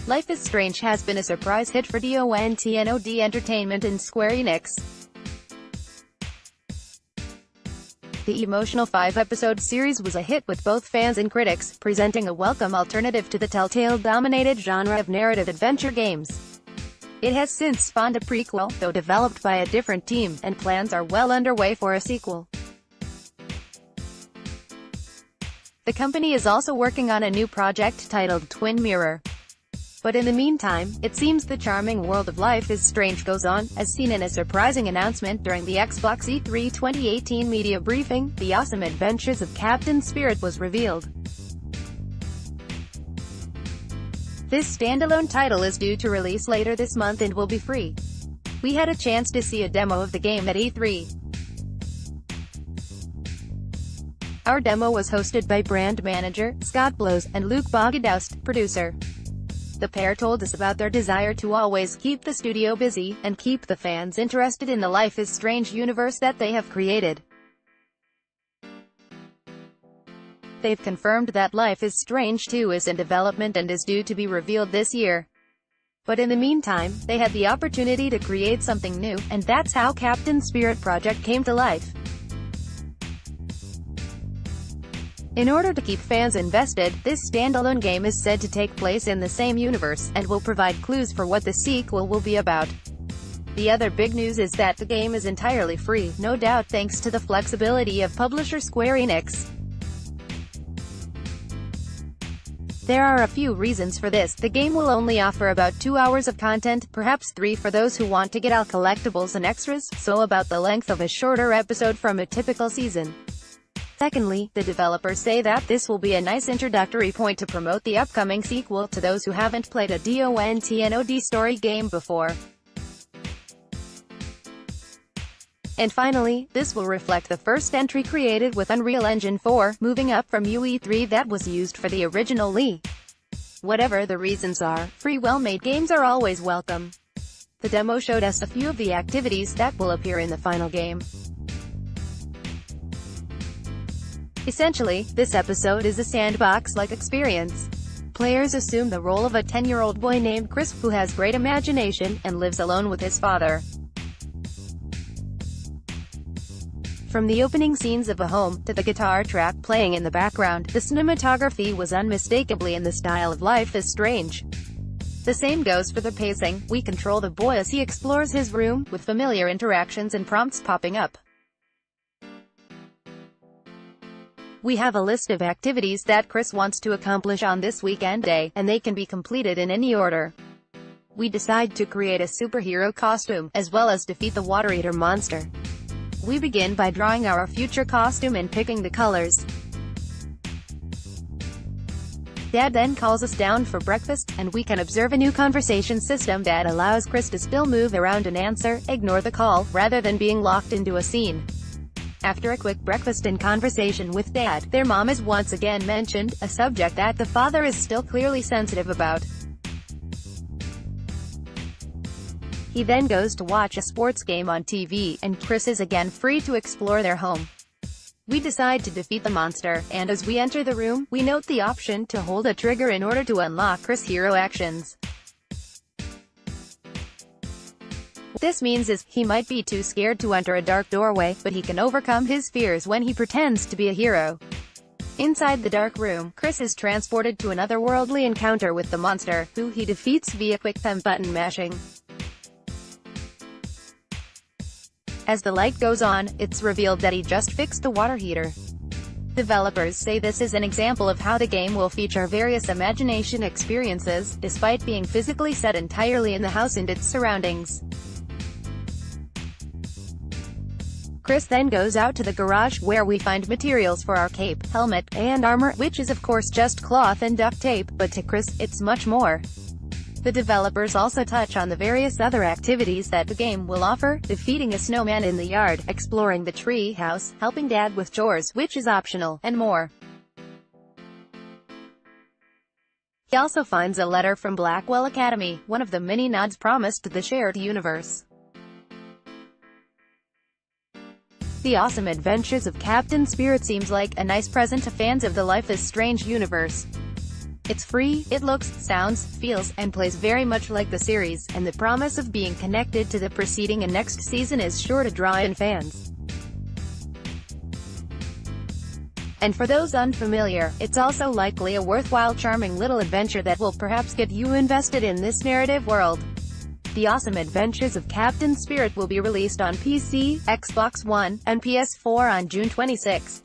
Life is Strange has been a surprise hit for DONTNOD Entertainment and Square Enix. The emotional 5-episode series was a hit with both fans and critics, presenting a welcome alternative to the Telltale-dominated genre of narrative adventure games. It has since spawned a prequel, though developed by a different team, and plans are well underway for a sequel. The company is also working on a new project titled Twin Mirror. But in the meantime, it seems the charming world of Life is Strange goes on, as seen in a surprising announcement during the Xbox E3 2018 media briefing. The awesome adventures of Captain Spirit was revealed. This standalone title is due to release later this month and will be free. We had a chance to see a demo of the game at E3. Our demo was hosted by brand manager Scott Blows and Luke Bogodoust, producer. The pair told us about their desire to always keep the studio busy, and keep the fans interested in the Life is Strange universe that they have created. They've confirmed that Life is Strange 2 is in development and is due to be revealed this year. But in the meantime, they had the opportunity to create something new, and that's how Captain Spirit project came to life. In order to keep fans invested, this standalone game is said to take place in the same universe, and will provide clues for what the sequel will be about. The other big news is that the game is entirely free, no doubt thanks to the flexibility of publisher Square Enix. There are a few reasons for this. The game will only offer about 2 hours of content, perhaps 3 for those who want to get all collectibles and extras, so about the length of a shorter episode from a typical season. Secondly, the developers say that this will be a nice introductory point to promote the upcoming sequel to those who haven't played a DONTNOD story game before. And finally, this will reflect the first entry created with Unreal Engine 4, moving up from UE3 that was used for the original Lee. Whatever the reasons are, free well-made games are always welcome. The demo showed us a few of the activities that will appear in the final game. Essentially, this episode is a sandbox-like experience. Players assume the role of a 10-year-old boy named Chris, who has great imagination, and lives alone with his father. From the opening scenes of a home, to the guitar track playing in the background, the cinematography was unmistakably in the style of Life is Strange. The same goes for the pacing. We control the boy as he explores his room, with familiar interactions and prompts popping up. We have a list of activities that Chris wants to accomplish on this weekend day, and they can be completed in any order. We decide to create a superhero costume, as well as defeat the Water Eater monster. We begin by drawing our future costume and picking the colors. Dad then calls us down for breakfast, and we can observe a new conversation system that allows Chris to still move around and answer, ignore the call, rather than being locked into a scene. After a quick breakfast and conversation with Dad, their mom is once again mentioned, a subject that the father is still clearly sensitive about. He then goes to watch a sports game on TV, and Chris is again free to explore their home. We decide to defeat the monster, and as we enter the room, we note the option to hold a trigger in order to unlock Chris' hero actions. What this means is, he might be too scared to enter a dark doorway, but he can overcome his fears when he pretends to be a hero. Inside the dark room, Chris is transported to an otherworldly encounter with the monster, who he defeats via quick thumb button mashing. As the light goes on, it's revealed that he just fixed the water heater. Developers say this is an example of how the game will feature various imagination experiences, despite being physically set entirely in the house and its surroundings. Chris then goes out to the garage, where we find materials for our cape, helmet, and armor, which is of course just cloth and duct tape, but to Chris, it's much more. The developers also touch on the various other activities that the game will offer, defeating a snowman in the yard, exploring the tree house, helping Dad with chores, which is optional, and more. He also finds a letter from Blackwell Academy, one of the many nods promised to the shared universe. The awesome adventures of Captain Spirit seems like a nice present to fans of the Life is Strange universe. It's free, it looks, sounds, feels, and plays very much like the series, and the promise of being connected to the preceding and next season is sure to draw in fans. And for those unfamiliar, it's also likely a worthwhile, charming little adventure that will perhaps get you invested in this narrative world. The Awesome Adventures of Captain Spirit will be released on PC, Xbox One, and PS4 on June 26.